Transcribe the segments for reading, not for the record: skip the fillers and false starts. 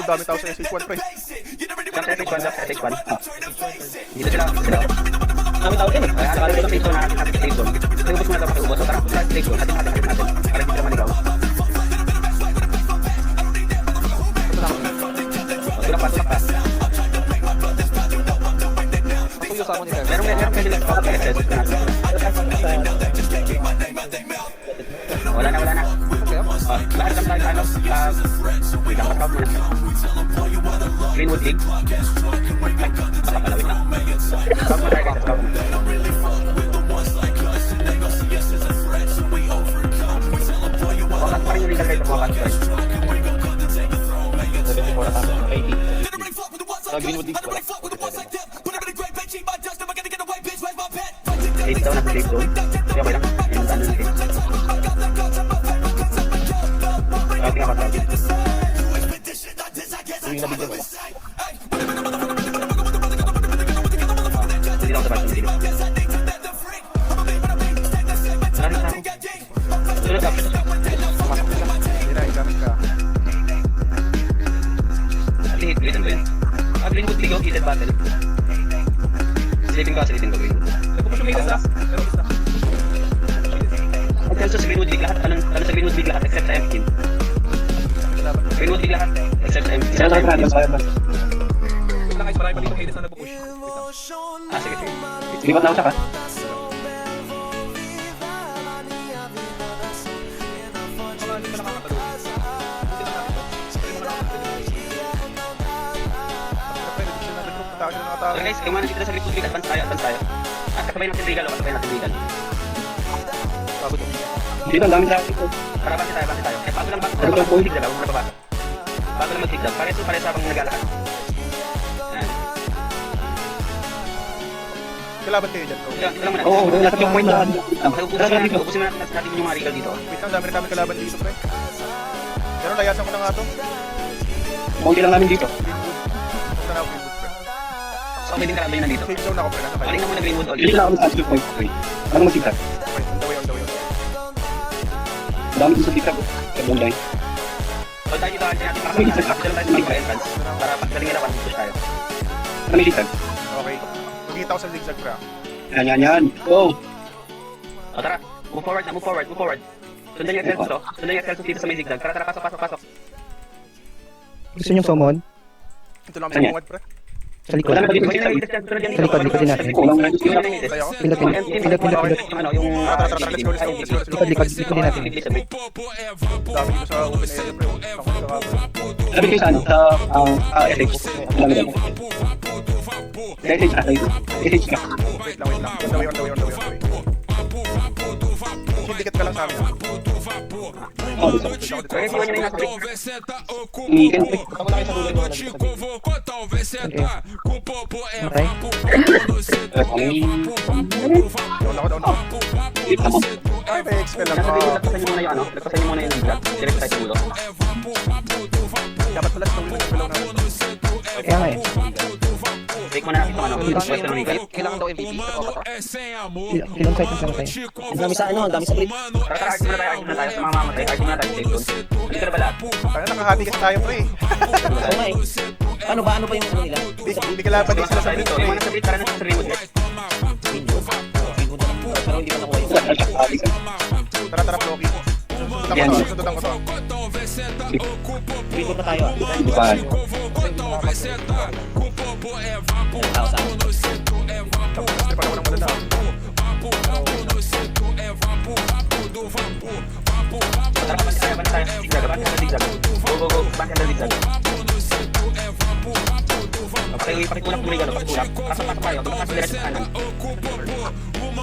dami tao sa SH1 pre. Sa SH1. Dito sila. Dami tao din eh. Kaya alam ko yung na natin sa station. Ubus mo na daw ubus. So tara, sa station. Natin natin. Para hindi sila maligaw. Tulak pa. Ako yung sama nila. Meron kanila sa SS. Wala na. Lahat ng tayo ano, wait lang, patawag mo na. Greenwood League. Papalawin lang. Patawag mo tayo kasi patawag mo. Wakas pa rin yung legal kayo sa wakas. 74 na tayo. 80. Sa Greenwood League, wala. 80 daw na sa safe zone. Kaya okay lang. Yung saan na safe. Grabe nga patawag. Yung nabigyan wala. Hindi lang sa batang sino. Marami sa ako. Sunod up. Hindi gamit ka. At hit, wait and win. Greenwood League, heated battle. Silipin ko. Nagpupusumay ka sa. Pero isa. At also sa Greenwood League, lahat sa Greenwood League lahat except sa M-Team. Greenwood League lahat except sa M-Team. Sila tayo marami. Lang guys, marami pa dito haters na nabupush. Sige. Lipat na ako siya ka. So guys, kung dito sa Greenwood League, advance tayo. At kasabay natin legal. Dito ang dami sa akin. Para base tayo. Kaya bago lang mag-zigzag, huwag mo na babasa. Bago lang mag-zigzag, pares habang naglalakad. Yan. Kalaban kayo dyan. Ito lang muna. Oo, nasa yung point na. Ubusin mo natin yung mga regal dito. Wait lang, dami kalaban dito pre. Pero layasan ko na nga to. Maunti lang namin dito. Basta na ako Greenwood pre. So may din kalaban yun nandito. Safe zone ako pre. Nasa kayo. Aling na muna Greenwood all. Dito lang kami sa actual point. Ano mag-tiktak? Okay, on the way. Dami ko sa tiktak ko. Sa buong line. So tayo dito natin dito lang tayo sa mga entrance. Para pagdating nila, push tayo. Kami tiktak. Okay. Magkita ko sa zigzag pre. Yan. Go! O tara, move forward. Sundan yung Excelso dito sa may zigzag. Tara, pasok. Gusto niyong summon? Ito lang sa bungad pre. Sa likod. Wala na ba dito? Sa likod, likotin natin. Kulang na dito. Tayo ako. Pilot. Yung Likotin natin. Dami dito sa open area pre. Ako nagkakaroon. Sabi kayo saan? Sa SH. Dami dami. Sa SH na tayo. SH ka. Wait lang. On the way. Dikit ka lang sa amin. Oo, dito. Kaya siwan nyo na yung nasa break. Weekend. Ako na kayo sa dulo yung Okay. Down ako. Dito mo. Ay, may expel lang. Nasa break, lagpasan nyo muna yung lagpasan nyo muna yung zigzag. Direct tayo sa ulo. Dapat pala sa dulo yung expel lang natin. Kaya nga eh. Break mo na itong pwesto ng legal. Kailangan daw MVP. Ilang side na tayo? Ang dami sa break. Tara, argue muna tayo sa mga mamatay. Argue muna tayo safe zone. Dito na ba lahat? Kaya nakahati kasi tayo pre. Oo nga eh. Ano ba yung ano nila? Hindi kalaban din sila sa Dito, dito yung eh. mga nasa break, tara na sa Greenwood. Pero hindi pa nakuha yun. Tara, Floki. Sundutan ko to. Dito na tayo ah. Hindi pa. Tapos kasi pag ako nang malala. Tara, base tayo. Zigzag. Go. Base tayo zigzag. Pakitulak mo yung pakitulak. Pasok tayo. Pasok direct sa kanan.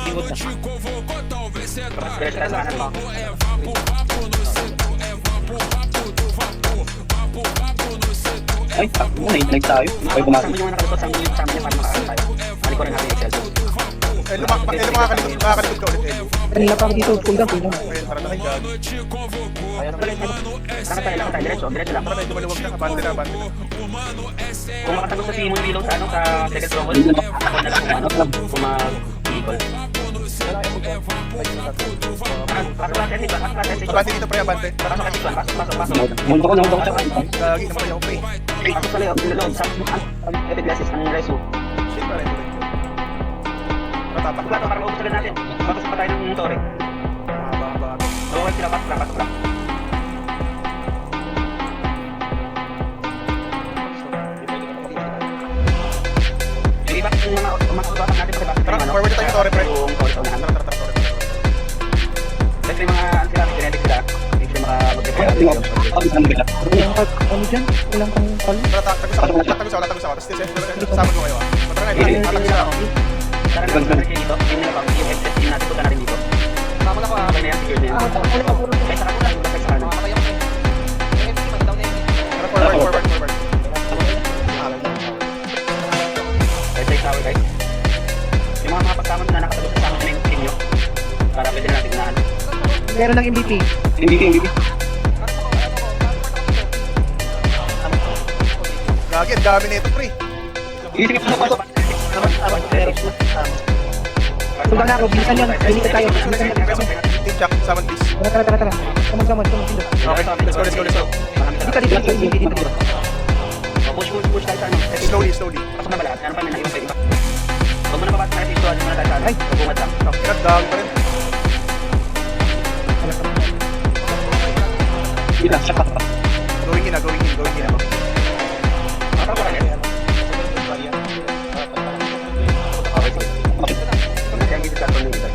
Greenwood na. Pasok direct sa kanan pa. Ay, nag tayo. Ay, Kasama yung nakalikot sa amin para makakaroon tayo. Malikuran natin yung Excelso. Makakalikod ka ulit Elo. Kanina pa ako dito. Cool down. Ayun, tara na kayo. Tara tayo. Diretso lang. Tara medyo maluwag na. Abante na. Kung makatagos sa Simon Willow sa second row, ako na lang kung mag-equal. Pasok lang, SH1. Pasok lang, SH1. Abante dito pre, abante. Pasok, SH1. Pasok. Namunta ko siya. Lagi namatay ako pre. Pasok sa loob, sa epic glasses ng Resu. Shit pa rin. Matatak. Pasok lang, para maubos agad natin. Pasok pa tayo ng Torre. Mahaba. Okay sila, pasok lang. Yung iba, yung mga utotan natin kasi pasok Tara, yung ano. forward na tayo Torre pre. Yung Torre sa unahan. Tara. Kasi yung mga, ano sila, kinetic sila. Hindi sila mag-repair. Ano dyan? Walang kang call? Tara, tagos ako. Tapos sasama ko kayo ah. Tara nga, tagos ako. Tara nga, tara dito. Yung nilabang, yung headset team natin, punta natin dito. Tama na pa. Okay na yan, secure din. Kaysa ka muna, kaysa ka na. Tara, forward. Kaysa ikaw, guys. Yung mga kasama na nakatulog sa akin ng team nyo. Para pwede na natin unahan. Meron ng MVP. MVP. Gagi, ang dami nito pre. Sige, pasok. Tulad na ako, bilisan yan. Bilisan tayo. Team Jack, summon please. Tara. Kamag. Okay, let's go. Dito. Push tayo sa ano. Slowly. Pasok na ba lahat? Ano pa may naiwan pa iba? Huwag mo na babasa na ito. Ano muna tayo sa ano? Ay. Pagpungat lang. Ingat, dami pa rin. Kita, siya pa. Going in. Pasok pa lang. Okay, sige. Kasi ang dito sa turn dito.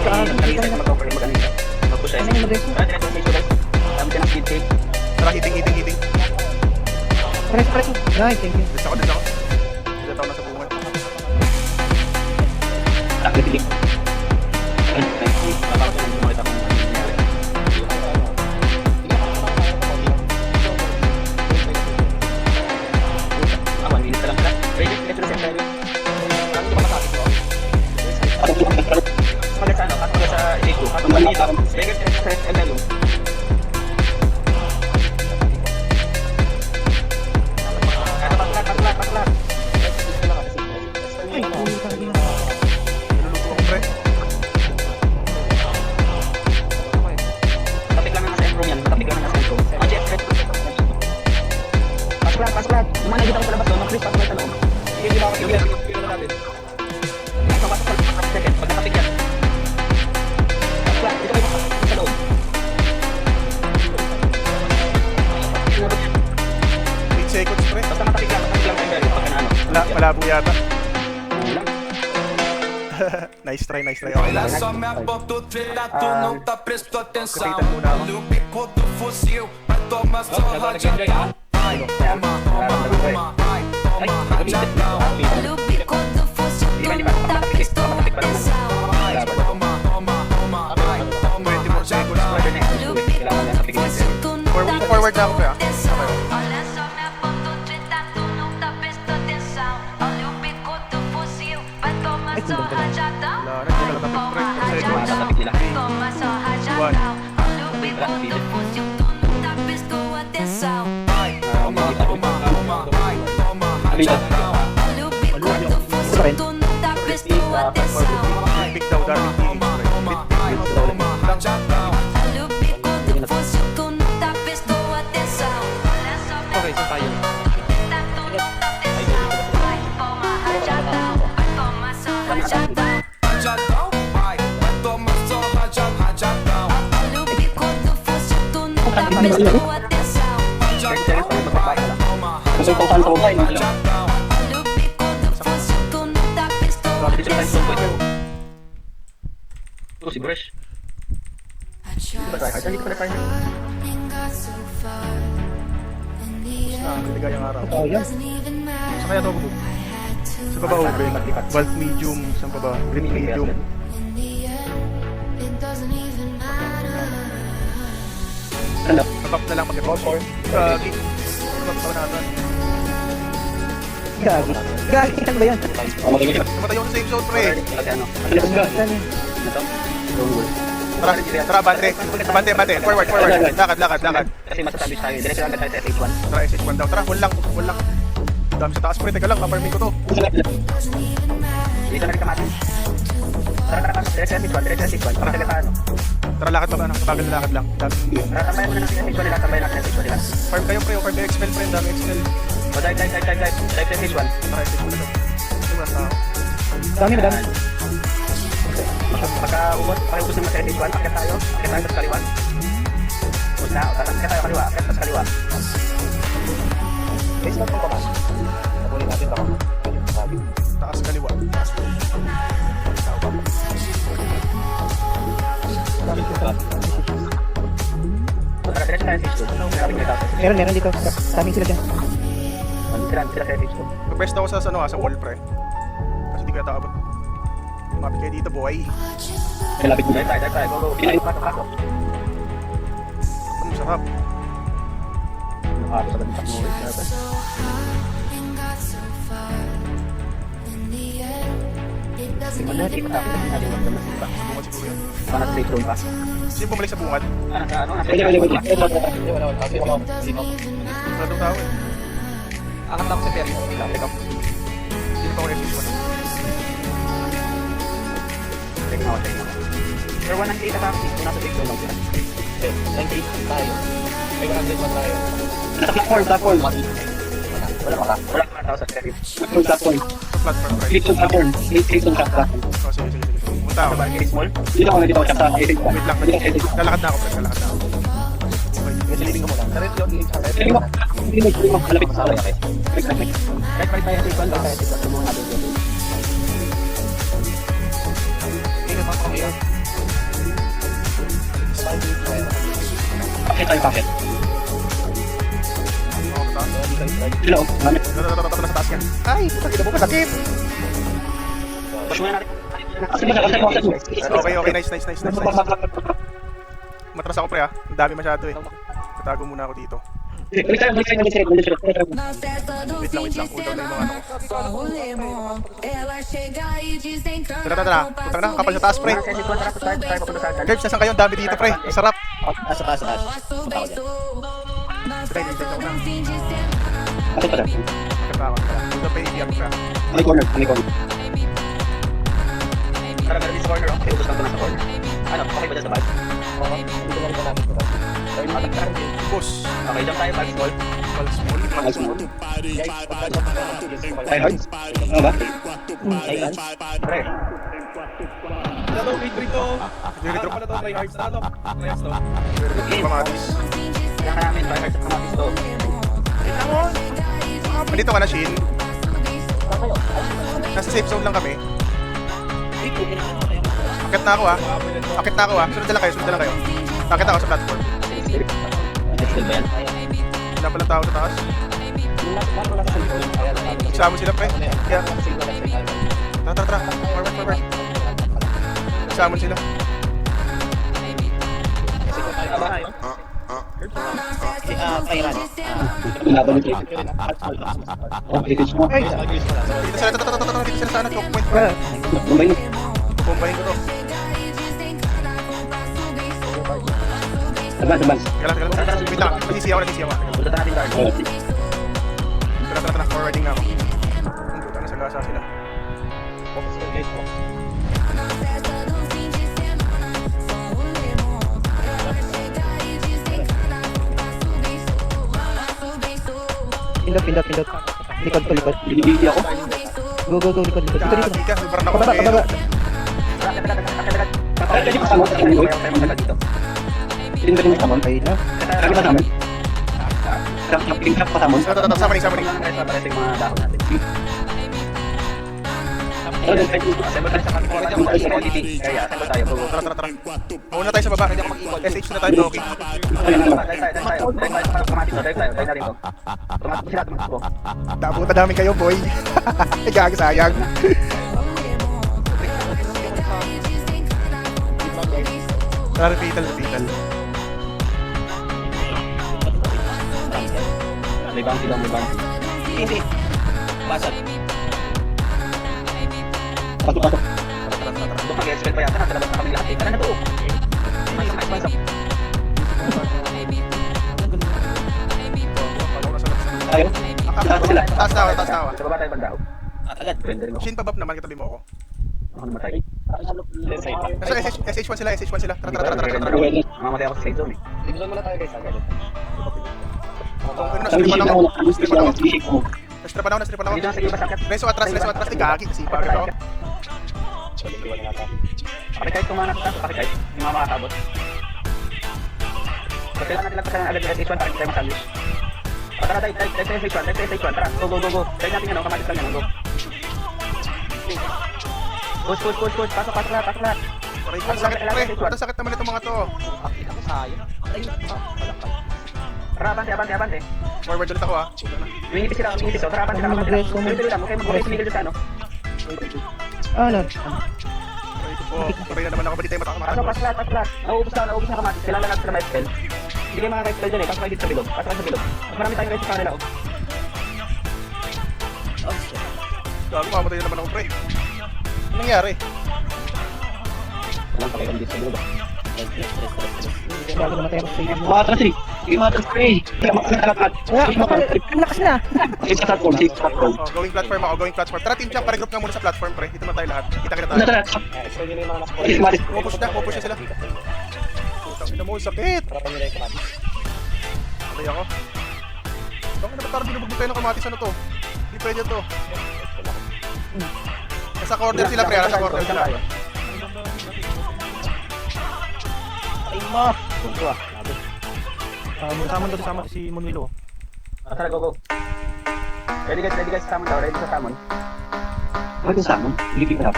Kahit nag-isa siya mag-offer yung mag-anita. Mag-push tayo. Tara, diretso sa issue guys. Dami siya ng speed take. Tara, hitting. Press. Nice, thank you. Dis ako. Dito ako nasa bungan. Nakatilig. Papakot na makita kung ano nangyari. Ah, 1 minute na lang pala. Ready? Diretso na center. Ano di ba masakit mo? Pagkat sa ano? Pagkat sa J2. Pagkat sa dito. Ready? Diretso sa ML. Patlat. Ay, putang ina. Niluluto ako pre. Tapik lang na sa end room yan. Tapik lang na sa end room. Ang jet. Pasok lang. Yung mga nakikita ko sa labas doon, mag-please pasok lang sa loob. Hindi ba ako yung natin? Pasok sa second. Pag nakapik yan. Pasok lang. Dito kayo pasok sa loob. 8 seconds pre. Basta matapik lang sa ember. Pagka na ano. Malabo yata. Ulang. Nice try. Okay Olha lang. só minha boca, o trelha, tu não tá presto atenção. Kapitan muna ako. Olha o bico do fuzil, vai tomar só radiação. Vai, toma, vai, toma radiação. Olha o bico do fóssil, tu não tá prestou atenção. Vai, toma, vai, toma radiação. Olha o bico do fóssil, tu não tá Forward na ako pre ah. atenção. Olha só minha foto, treta, tu não tá prestou atenção. Olha o bico do fóssil, vai tomar só rajadão. Wala na, hindi na lang Toma tapos pre. rajadão, toma só rajadão. Olha o bico do fóssil, tu não tá prestou atenção. Vai, toma, vai, toma radiação. Olha o bico do fóssil, tu não tá prestou atenção. Big daw, daming team pre. Vai, toma radiação. Olha o bico do fóssil, tu não tá prestou atenção. Olha só minha Okay, saan tayo? tá, tu não tá atenção. Vai tomar rajadão, vai tomar só rajadão. Radiação, vai tomar só radiação. Olha o bico do fóssil, tu não tá prestou atenção. Kasi kung saan sa baba, yun. Olha o bico do fóssil, tu não tá prestou Dito tayo sa atenção. Ito si Brush. Ligayang araw. Oh, yan. Sa kaya to ako. Sa baba open. Vault medium. Saan pa ba? Green medium. Ano? Sa top na lang pag-report. Gagi. Top pa natin. Gagi, ano ba yan? Mamatay ka. Namatay ako sa safe zone pre. Kasi ano? Alas ka. Saan yan? Tara, bante. Forward. Lakad. Kasi masasabi tayo. Diretso lang tayo sa SH1. Tara, SH1 daw. Tara, wall lang. Dami sa taas pre. Teka lang, kaparmin ko to. Dito na rin kamatin. Tara, diretso yung H1. Pagkasagat sa ano. Tara, lakad pa ba? Bagal na lakad lang. Dami. Tambayan mo na natin yung H1 nila, tambayan natin yung H1 nila. Farm kayo, pre. Farm kayo, expel, pre. Dami expel. O, dive yung H1. Tara, expel mo na to. Ito na tao. Dami, madami. Pagka-ubos naman sa H1, akit tayo sa kaliwa. Ubos na, akit tayo kaliwa, akit sa kaliwa. Base na itong pamas. Nakunin natin ito. Taas kaliwa. Tao ba? Diretso tayo sa H2. Meron dito. Dami sila dyan. Sila sa H2. Mag-best ako sa wall, pre. Kasi di ko yata abot. Lumapit kayo dito, boy. Malapit mo. Dive tayo. Go. Pasok. Ang sarap. Nakapos sa bantak mo. Simula, di pa tapos natin magdamasipa. Bungad siguro yan. Para sa safe zone pa. Sino bumalik sa bungad? Nasa Wala daw tao eh. Akam na ako sa ferry. Pick up. Sino pa ko resist? Check mo. Pero 198 attack. Kung nasa safe zone lang sila. 98 tayo. May 101 tayo. Platform. Wala pa tao sa ferry. Platform. Platform, pre. Click on platform. Click on platform. Oh, sige. Punta ako. Sa very small. Dito ako sa edit. Wait lang. Lalakad na ako, pre. Lalakad na ako. Yung silipin ko muna. Pero yung ilig sa ferry. Hindi mo. Malapit sa akin. Kahit pa tayo sa ikon, baka tayo sa ikon. Tumulong natin yung Pakit tayo, pakit. Oo, taas. Hello. Marami. Nasa taas yan. Ay, putang ina mo, masakit. push muna natin. Okay, nice. Matras ako, pre, ha. Ang dami masyado, eh. Tatago muna ako dito. Wait lang. Cooldown na yung mga ano ko. Tara. Putang na, kapal sa taas, pre. Gerbs, nasan kayo? Ang dami dito, pre. Ang sarap. Sa taas. Punta ko dyan. Katawa. Ito pa yung pre. May corner. Tara, meron din sa corner, oh. May ubos lang ito nasa corner. Ano, okay ba dyan sa bike? Oo, dito lang ito namin ito. Sorry, matagkaran din. Boss. Okay, jump tayo, bike small. Small. Ay, hard. Ano ba? Pre, Retro. Pamatis. kailangan namin 5 hearts at kamatis to. Nandito ka na, Shin. Nasa safe zone lang kami. Akit na ako, ha. Sunod na lang kayo. Akit ako sa platform. Next ba yan? Wala palang tao sa taas. Nagsama sila, pre. Kaya, tara. Forward. Nagsama sila. Laban nito. Okay, dito mo. Dito sila sana. Choke point. Bumbay na. Pumbahin ko to. Advance. Kailan. Wait lang. Nasisiyaw. Punta natin guard. Tara. Forwarding na ako. Ang puta, nasa gasa sila. Pindot. Likod. Binibigyan ako. Go, likod. Dito. Kaka, sobrang ako. Pababa. Pwede pa sa mga Hindi rin kasama. Ayun na. Lagi pa naman. Pinag pa sa mga. Sama ni. Para sa mga dahon natin. Ano Assemble tayo sa quality. Kaya, assemble tayo. Go. Tara. Mauna tayo sa baba. SH na tayo, okay. Dami kayo, boy. Gagi, sayang. Tara, repeatal. May bounty daw. Hindi. Basag. Patok. Doon mag-expel pa yata. Nasa labas na kami lahat. Tara na to. Pasok. Tayo. Taas na ako. Sa baba tayo pagdaw. Agad. Pwede rin ako. Shin, pabab naman, katabi mo ako. Ako namatay. Nasa SH1 sila, SH1 sila. Tara, tara, tara, tara, tara. Mamatay ako sa safe zone eh. Nastripan ako. Nastripan ako. Bishop mo. Nastripan ako, nastripan ako. Dito na sa iba sakit. Reso atras ni Gagi. Sipa agad ako. Pakikait kumanap ka, pakikait. Yung mga makakabot. So, kailangan natin lang agad yung SH1 para hindi tayo masandwich. O tara, tayo sa SH1, tara. Go, go, go, go. Tayo natin yan, kamatis lang yan, go. Push. Pasok lahat. Aray, ang sakit, pre. Ang sakit naman itong mga to. Tara, abante. Forward ulit ako, ah. Minipis sila. So, tara, abante. Tuloy lang, okay, mag-okay sumigil dyan sa ano. Lord. Aray ko po. Aray na naman ako. Hindi tayo matakamaan. Pasok lahat. Nauubos na kamatis. Kailangan natin na may spell. Hindi kayo mga spell dyan eh. Pasok kayo dito sa bilog. Mas marami tayong rest sa kanila, oh. Gago, mamatay na naman ako, pre. Anong nangyari? Walang pakailan dito sa bilog. Bago namatay ako sa iyo. Matras eh. Matras pre. Makakalakat. Ang lakas na. Safe sa platform. Oh, going platform ako, going platform. Tara, team champ, pare-group nga muna sa platform, pre. Dito naman tayo lahat. Kita tayo. Tara. Pupush na sila. Putang ina mo, sakit. Patay ako. Bakit naman parang binubugbog tayo ng kamatis, ano to? Hindi pwede to. Nasa corner sila, pre. Nasa corner sila. Sama si Monwilo. Tara, go. Ready guys, summon daw. Ready sa summon. Pwede sa amin. Hindi pick up.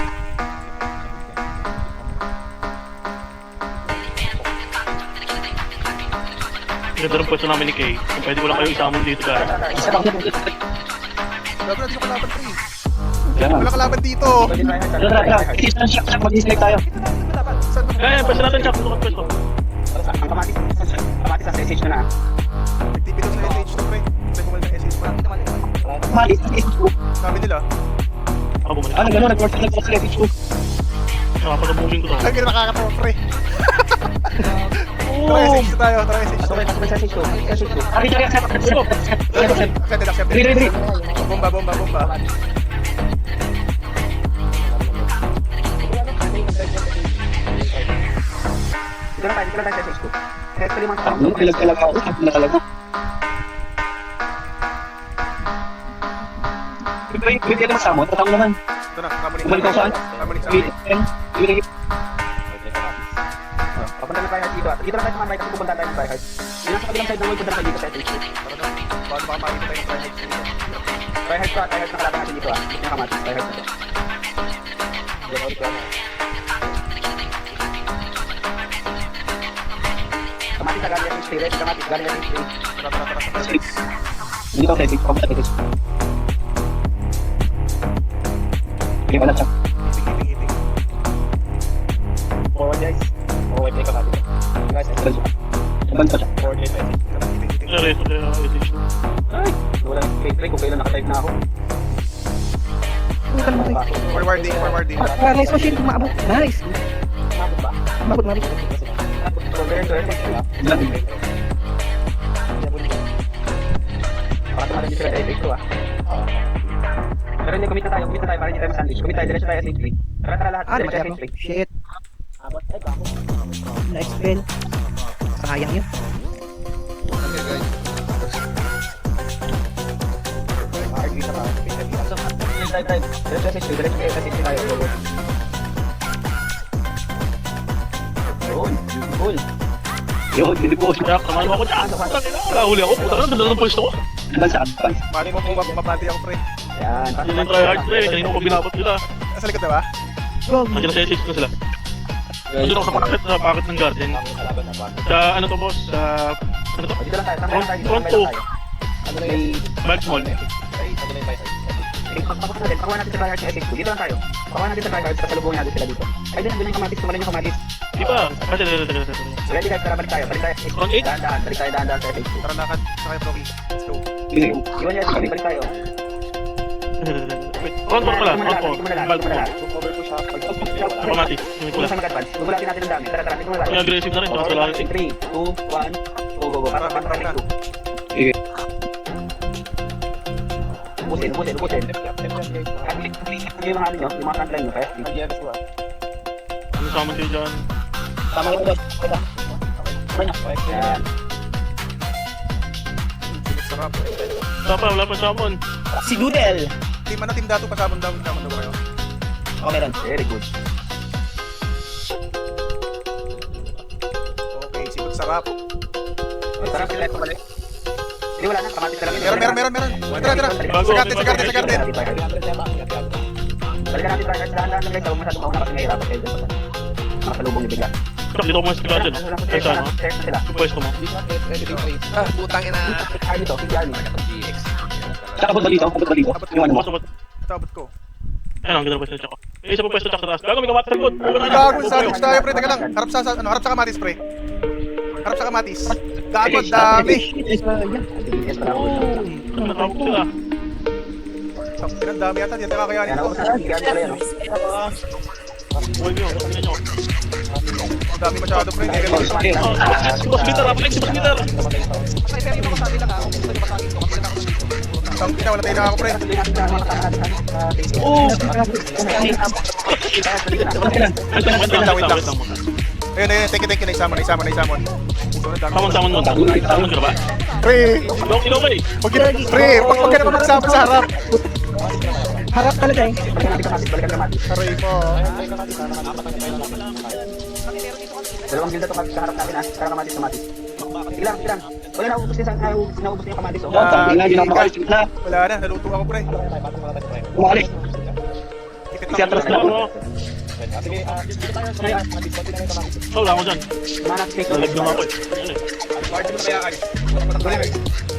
Ganda ng pwesto namin ni Kay. Kung pwede ko lang kayo isama dito guys. Isa lang. Gago natin yung kalaban, pre. Kaya nga. Wala kalaban dito. Pwede try hard. Tara. Isang shock. Mag-dislike tayo. Eh, pwesto natin siya. Pwesto ka pwesto. Ang kamatis sa SH na. Nagtipid sa SH to, pre. Pre, bumalik ng SH pa. Malis. Sabi nila. Ako bumalik. Ano gano'n? Nag-force sa HQ. Nakapag-moving ko to. Lagi na nakakatawa, pre. Tara, SH na tayo. Tara, SH. Pasok kayo sa SH2. Accepted. Ready. Bomba. Dito na tayo sa SH2. Kahit pa limang Ano? Talaga ako. Sabi na talaga. Pwede ka masama. Tatang naman. Ito na, kamunin. Bumalik ako saan? Kamunin sa Pwede. Pwede. Papunta na tayo dito. Dito na tayo sa Manbay kasi pupunta tayo ng Tryhard. Yung nasa kabilang side ng wall, punta na tayo dito sa SH2. Bago baka makita tayo ng tryhard dito. Tryhard na kalaban natin dito ah. Ito yung kamatis, Tryhard na to. Kamatis na galing SH3. Ready kamatis, galing SH3. Tara. Hindi ko pwede. Pagpunta dito. Hindi pala siya. Hiting. Forward guys. Forward play kamatis. Guys, Saban pa siya. forward play guys. Tara, hiting. Kaya resto kaya SH. Ay! Wala nang play kung kailan nakatype na ako. Forwarding. Nice machine. Maabot. Nice. Mabot ba? Mabot. So, very good. Baka tumalan din sila sa SH2 ah. Pero hindi, kumita tayo para hindi tayo masandwich. Kumita tayo, diretso tayo SH3. Tara lahat, diretso Namatay ako. SH3. Shit. Nice spell. Sayang yun. Diretso SH3 tayo. Cool. Yun, hindi po. Kaya kamano ako dyan. Nakahuli ako. Puta ka na, ganda ng pwesto ko. Saban sa advance. Mali mo kung mapati ako, pre. Yan. Yun yung tryhard pre. Kanina ko pa binabot nila. Nasa likod na ba? Go. Nandiyan na sa SH na sila. Nandiyan ako sa packet ng garden. Sa ano to boss? Sa ano to? Dito lang tayo. Tambay lang tayo. Front Tambay to. lang tayo. May... Back small. Pagpapos natin. Pakuha natin sa tryhard sa SH2. Dito lang tayo. Pakuha natin sa tryhard. Kasalubungin natin sila dito. Ay, din yung kamatis. Tumalan yung kamatis. Di ba? Kasi Ready guys, tara balik tayo sa SH2. Front eight? Dahan-dahan. Balik tayo dahan-dahan sa SH2. Tara, lakad. Sakay, Proki. Let's go. Iwan niya SH2. Balik tayo. Front 4 pala. Front 4. Ito muna lang. Back Ito muna lang. 4. Automatic. Yung Kung pula. saan mag-advance. Bubulatin natin ang dami. Tara, ito muna Yung lang. aggressive na rin. Baka kailangan 3, 2, 1. Go. Para Tara. SH2. Sige. ubusin. At yung mga ano nyo, yung mga frontline nyo, kaya Ano summon kayo dyan? Tama ko boss. Ayan. Sarap. Wala pa summon. Si Doodle. Team ano, team dato kasama daw daw kayo. Oh, meron. Very good. Okay, sigot sarap. Sarap sila ito balik. Hindi wala na, kamatis na lang. Meron. Tara. Bago, Sa garden. Balikan natin tayo. Dahan-dahan lang guys. Huwag masyadong mauna kasi nahihirapan kayo dyan. Makasalubong niyo bigla. Dito ko muna sa garden. Ay, saan mo? Stairs na sila. Yung pwesto mo. Ay, dito. Si Jarny. Abot ba dito? Yung ano mo? Tabot ko. Ayun, ang ganda pwesto siya ko. Isa pa pwesto siya sa taas. Bago, may kamatis sa likod. Gago, sandwich tayo pre, teka lang. Harap sa kamatis pre. Harap sa kamatis. Gago, dami. Yes, pala. Nakakabog sila. Ang dami yata, di tayo kakayanin Ayan, ko. ako sa si Jarny pala yan. Huwag nyo, tingnan nyo. Ang dami masyado pre. Si Boss Bitter, Flex, si Boss Bitter. Ang ina, wala tayo na ako pre. Oo! Wait lang. Ayun, thank you, naisamon. Samon mo. Samon ka ba? Pre, Ilo ka eh. wag ka naman magsama sa harap. Harap talaga eh. Balikan kamatis. Aray mo. Dalawang gilda to sa harap natin para kamatis. Ilang. Wala naubos niya yung kamatis. Oh, sabi nga, hindi na makalis na. Wala na, naluto ako pre. Umalis. Tipit Si Atras lang. na. Wala ako dyan. Manas cake. Nalag lang ako eh.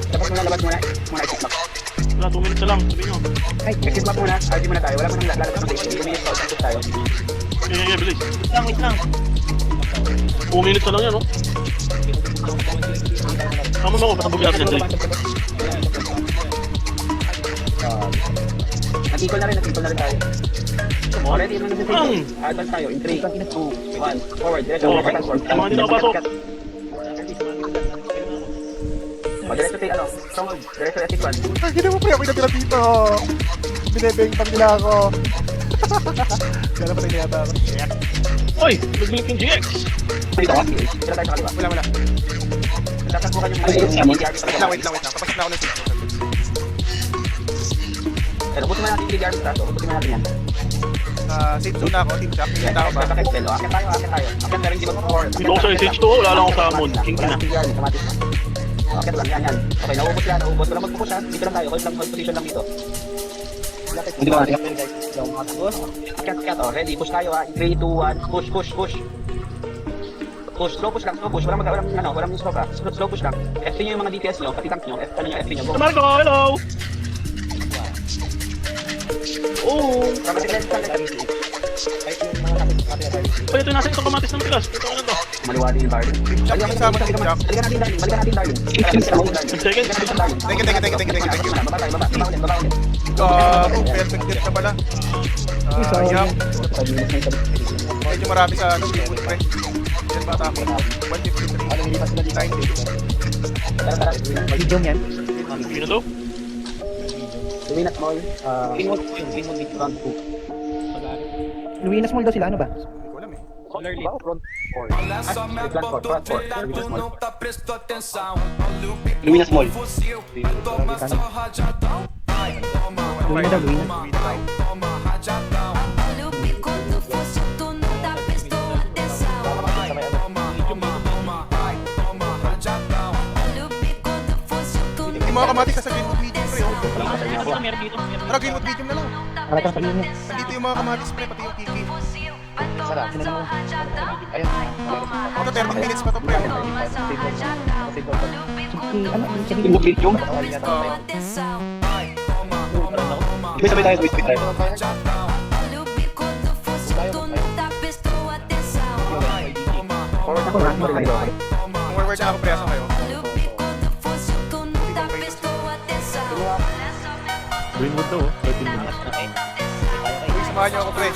Tapos muna labas muna. I-tiktok. Wala, 2 minutes na lang. Sabihin nyo. I-tiktok muna. RG muna tayo. Wala mo nang lalabas ng basic. 2 minutes tayo. Bilis. Wait lang. 2 minutes na lang yan, no? Tama mo ako, pasabog natin yan, Drake. Nag-equal na rin tayo. Already, ano nag-save? Advance tayo. In 3, 2, 1. Forward. Diretso. Mga hindi nakapasok. Diretso tayo, stronghold. Diretso epic one. Ay, gina mo pre, ako inatira dito. Binibeng nila ako. Gala pa tayo niyata ako. Oy! Nagbilik yung GX! Dito ka? Sila tayo sa kaliwa. Wala. Tatakbukan yung Wait lang. Papasok na ako ng safety. Pero buti mo natin yung DDR sa buti mo natin yan. Safe zone na ako, team shop. Hindi ako ba? Akit tayo. Akit na rin, di ba forward? Dito ako sa SH2, wala lang ako sa moon. King na. Akit lang, yan. Okay, naubos. Wala magpupush ha. Dito lang tayo. Hold position lang dito. Hindi ba natin? Akit. Ready. Push tayo ha. 3, 2, 1. Push. Slow push lang. Walang stroke ha. Slow push lang. FP nyo yung mga DPS nyo. Pati tank nyo. FP nyo. Go. Marco, hello! Oh! Oy, ito yung nasa itong kamatis ng pilas. Ito ano to? Maliwali yung Darling. Balikan natin Darling. Second. Thank you. Baba ulit. Perfect death na pala. Yup. Medyo marami sa Greenwood pre. Yan bata ako. 153. 90. Medium yan. Sino to? Luminas mo yun. Luminas mo daw sila, ano ba? Hindi ko alam eh. Front 4. Olha só minha ponta tu não tá prestando atenção. Olha o bico Luminas Mall. fuzil, vai tomar só rajadão. Vai, toma, toma rajadão. Olha o bico do fuzil, tu não tá prestando atenção. Vai, toma, rajadão. Olha o bico do fuzil, tu não Yung mga kamatis nasa Greenwood medium pre. Meron dito. Tara, Greenwood medium na lang. Para kang pagin niya. Nandito yung mga kamatis pre, pati yung kiki. fuzil, vai tomar só rajadão. Vai, toma Ito 30 minutes pa to pre. toma só rajadão. Olha o bico Ano, ano, sabi Yung medium? prestando atenção. Sabay tayo. Olha o bico do fuzil, tu não tá prestando atenção. Kung forward na ako pre, asan kayo? Olha o bico do fuzil, tu não tá prestando atenção. Olha só minha ponta Greenwood to, 13 minutes. Uy, samahan niyo ako pre.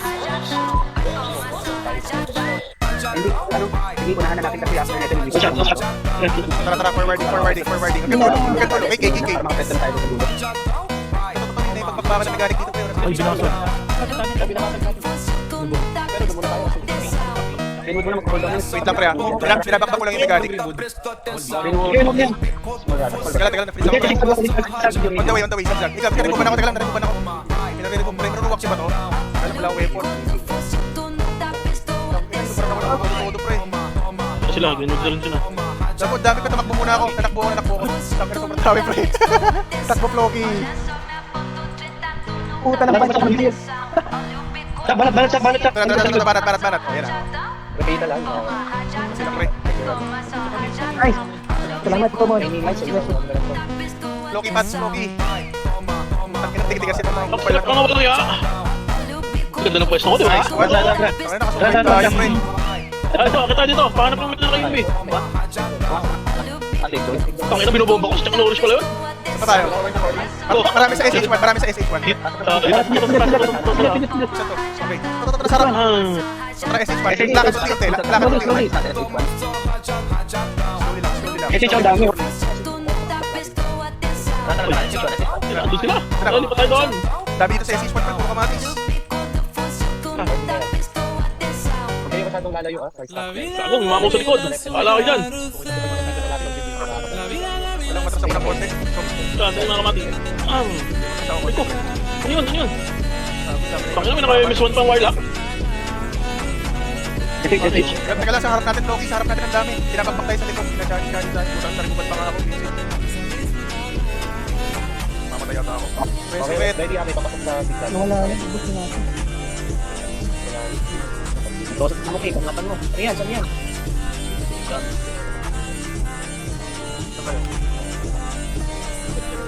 Hindi ko nahanap natin kasi after nito. Tara, forwarding. Okay. Para makapestan tayo sa dulo. tumama ng mechanic dito, pre. Ay, binasa. Greenwood mo na mag-hold on. Wait lang, pre, ha. Binabakbak ko lang yung mechanic. Greenwood. Teka lang, na-freeze ako, pre. On the way, zag. Ikaw, naribuban ako, teka lang, naribuban ako. Pinariribuban, pre. Pero wax ba to? Alam wala akong weapon. Parang ako nakatututo, pre. Sila, ganyan na rin sila. Damo, dami ko, tamakbo muna ako. Tatakbo ako. Sabi na sobrang dami, pre. Takbo, Floki. Puta ng pansa ng deal. Balat. Banat. Ayan na. Repita lang. Sila, pre. Nice. Salamat po mo. Floki, Pats, Floki. Tigil sila. Kapalak ka nga wala ya. Ganda ng pwesto ko, di ba? Nice one. Tangina, nakasulit tayo, pre. Ito, kita dito. Pahanap ng metal kayo, B. Tangina, binubomba ko. Tsaka Norris pala yun. Saan pa tayo? Marami sa SH1. Hit. Isa to. Okay. Tara, sarap. Tara, SH1. Lakad sa tilt, eh. Lakad sa tilt. Slowly lang. Kasi siya dami. Doon sila. Dali pa tayo doon. Dami dito sa SH1, pre. Puro kamatis. Huwag kayo masyadong lalayo, ah. Ako, mga sa likod. Wala kayo dyan. Walang matras ako ng bote. Saan tayo mga kamati? Ay ko. Ano yun? Pakina may naka-MS1 pang warlock. Teka lang, sa harap natin, Loki. Sa harap natin ang dami. Pinapagpak tayo sa likod. Pinachari. Putang tarigubat pa nga ako. Mamatay ata ako. Okay, ready kami papasok sa bigla. Wala yan. Ubus na natin. Dosas mo, okay, pangapan mo. Ayan, saan yan?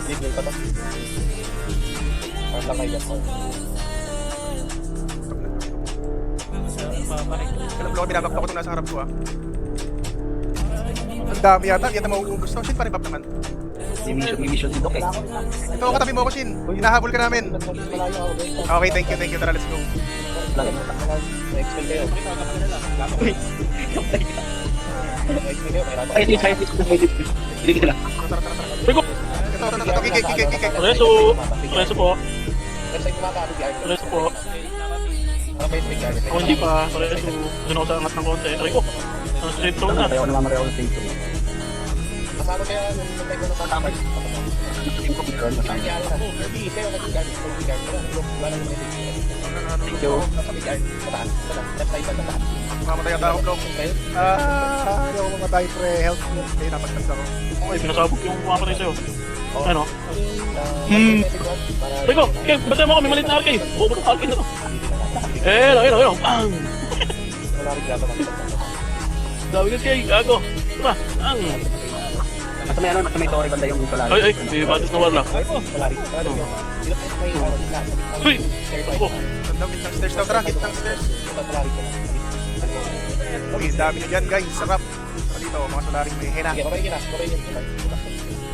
Bigla pa to. Parang lang kayo. Alam ko, binabakpak ko itong nasa harap ko, ah. Ang dami yata. Hindi yata mauubos to. Shin, paribab naman. May mission dito, okay. Ito, katabi mo ako, Shin. Hinahabol ka namin. Okay, thank you. Tara, let's go. Na-expel kayo. Ay, hindi sila. Tara. Rico. Ito, kikik. Reso po. Ako hindi pa. Reso. Doon ako sa angat ng konti. Rico. Ano straight zone na. Ayaw naman ako sa stage. Kasama kaya nung nagtay ko na kasama. Thank you. Mamatay yata ako, Blok. Ayaw ko mamatay, pre. Help me. Okay, napagtas ako. Okay, pinasabog yung kumakatay sa'yo. Ano? Rico, okay, basta mo kami malit na arcade. Bubo ng arcade na to. Ayun. Bang! Dami ka kay Gago. Diba? Bang! At may torre banda yung Solari. Ay, may batis na warlock. Solari. Uy! Ako. Gitnang stairs daw. Tara, gitnang stairs. Uy, dami nyo dyan, guys. Sarap. Tara dito, mga solaring may hena.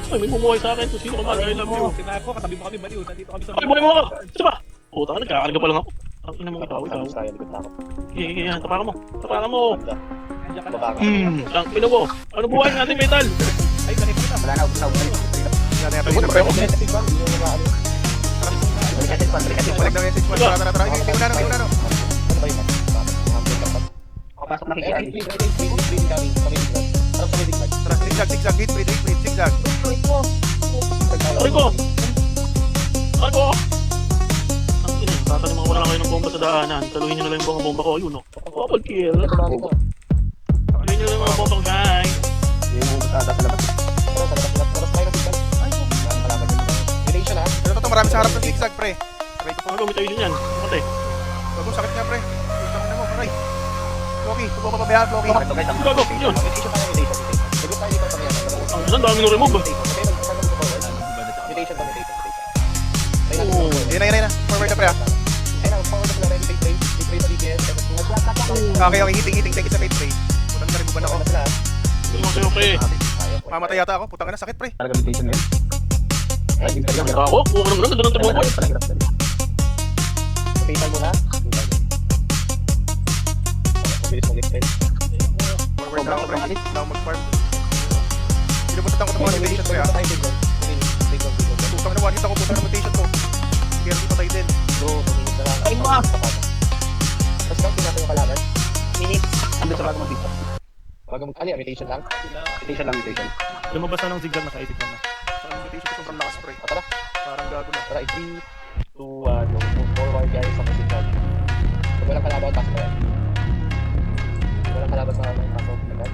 Ay, may mumuhay sa akin. Kung sino ka man, I love you. Sinako, katabi mo kami baliw. Nandito kami sa Ay, buhay mo ako! Isa pa! Puta ka, nagkakarga pa lang ako. Ang ina mo ikaw. Yan, tapakan mo. Ang ina mo. Ano buhay natin, metal? Ay, ganito na. Wala na, ubus na. Yan, yan, yan, pre. Balik na message mo. Tara. Hindi mo na. Pasok na kikita. Tara, zigzag. Hit, zigzag. Rico! Ang ina, tatanim mga wala kayo ng bomba sa daanan. Taluhin nyo na lang yung mga bomba ko. Ayun, no? Double kill. Taluhin nyo na lang yung mga bomba ko, guys. Ito to, marami sa harap ng zigzag, pre. Try ko po. Ano, may tayo din yan. Mate. Bago, sakit nga, pre. Tama na mo, pre. Floki, tubo ka pabayaan, Floki. Gago, yun. Ang dami nung remove. Yan na. Forward na, pre, ah. Okay, hiting. Thank you sa fate, pre. Putang naribuban ako. Okay. Mamatay yata ako. Putang na, sakit, pre. Ako? Huwag ka naman, ganda ng tibong ko. Fatal mo na. Bilis mo lift. Forward na ako, pre. Now mag-farm. Pinupuntan ko ng mga mutation, pre, ah. Putang na, one hit ako. Putang na mutation ko. Carry Bro, 2 minutes na lang. Ay, ma! Tapos lang, natin yung kalaban. Minutes. Ando sa bago mag-dito. Bago mag... Ano, imitation lang? Invitation lang, invitation. Lumabas na ng zigzag na sa isip lang na. Parang invitation ko sobrang lakas, pre. Tara. Parang gago na. Tara, 3, 2, 1, move forward guys sa position. Kung walang kalaban, pasok na yan. Kung walang kalaban sa mga pasok, agad.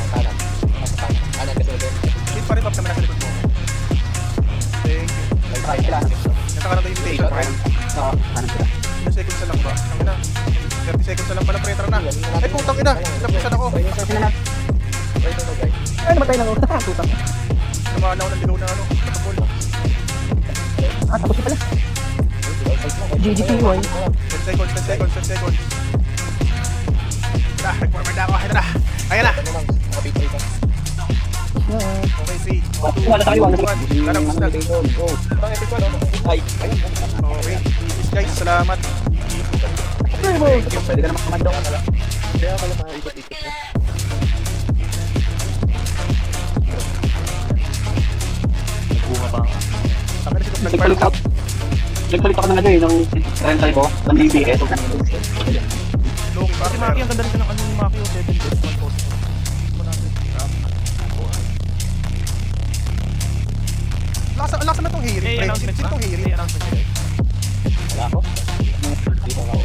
Kanan. Pasok kanan. Kanan kasi ulit. Hit pa rin up naman nasa likod mo. Thank you. May try sila. Nasa kanan tayo invitation, pre. Oo, ano sila? 10 seconds na lang ba? Ang ina. 30 seconds na lang pala, pre. Tara na. Ay, putang ina. Inapusan ako. Try na lang. Try to guys. Ay, namatay lang ako. Putang. Namaan ako ng ligaw na ano. Protocol. Tapos na pala. GGPY. 10 seconds, 10 seconds, 10 seconds. Tara, nag-forward na ako. Ito na. Ayan na. Ano lang, nakapitry ka. Okay, 3, 2, Wala tayo, wala 1. Tara, gusto na. Invitation, go. Parang epic one, no? Ay, Okay. Guys, salamat. pwede ka na makamando. Kaya pala mga ikot-ikot na. Bunga pa nga. Sabi na si Cook Nagpalit nag-fire. ako. Nagpalit ako ng ano eh, ng rental ko, ng DBS. Loki pa. Kasi Maki, ang ganda rin ng ano yung Maki, 7 days, 1 post. Lasa na tong hearing, May pre. announcement Sino ba? tong hearing? May announcement ba? Wala ako. Dito ako.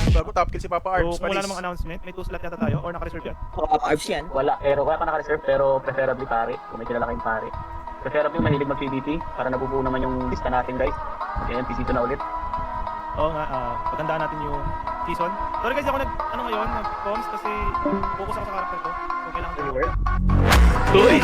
Bago top kill si Papa So, Arms. kung wala Panis. namang announcement, may 2 slot yata tayo or naka-reserve yan? Arps yan. Wala, pero wala pa naka-reserve, pero preferably pare. Kung may kilala kayong pare. Preferably mahilig mag-PVP para nabubuo naman yung lista natin guys. Ayan, PC2 na ulit. Oo nga, pagandaan natin yung season. Sorry guys, ako nag-comms kasi focus ako sa character ko. So, kailangan ko. World. Uy!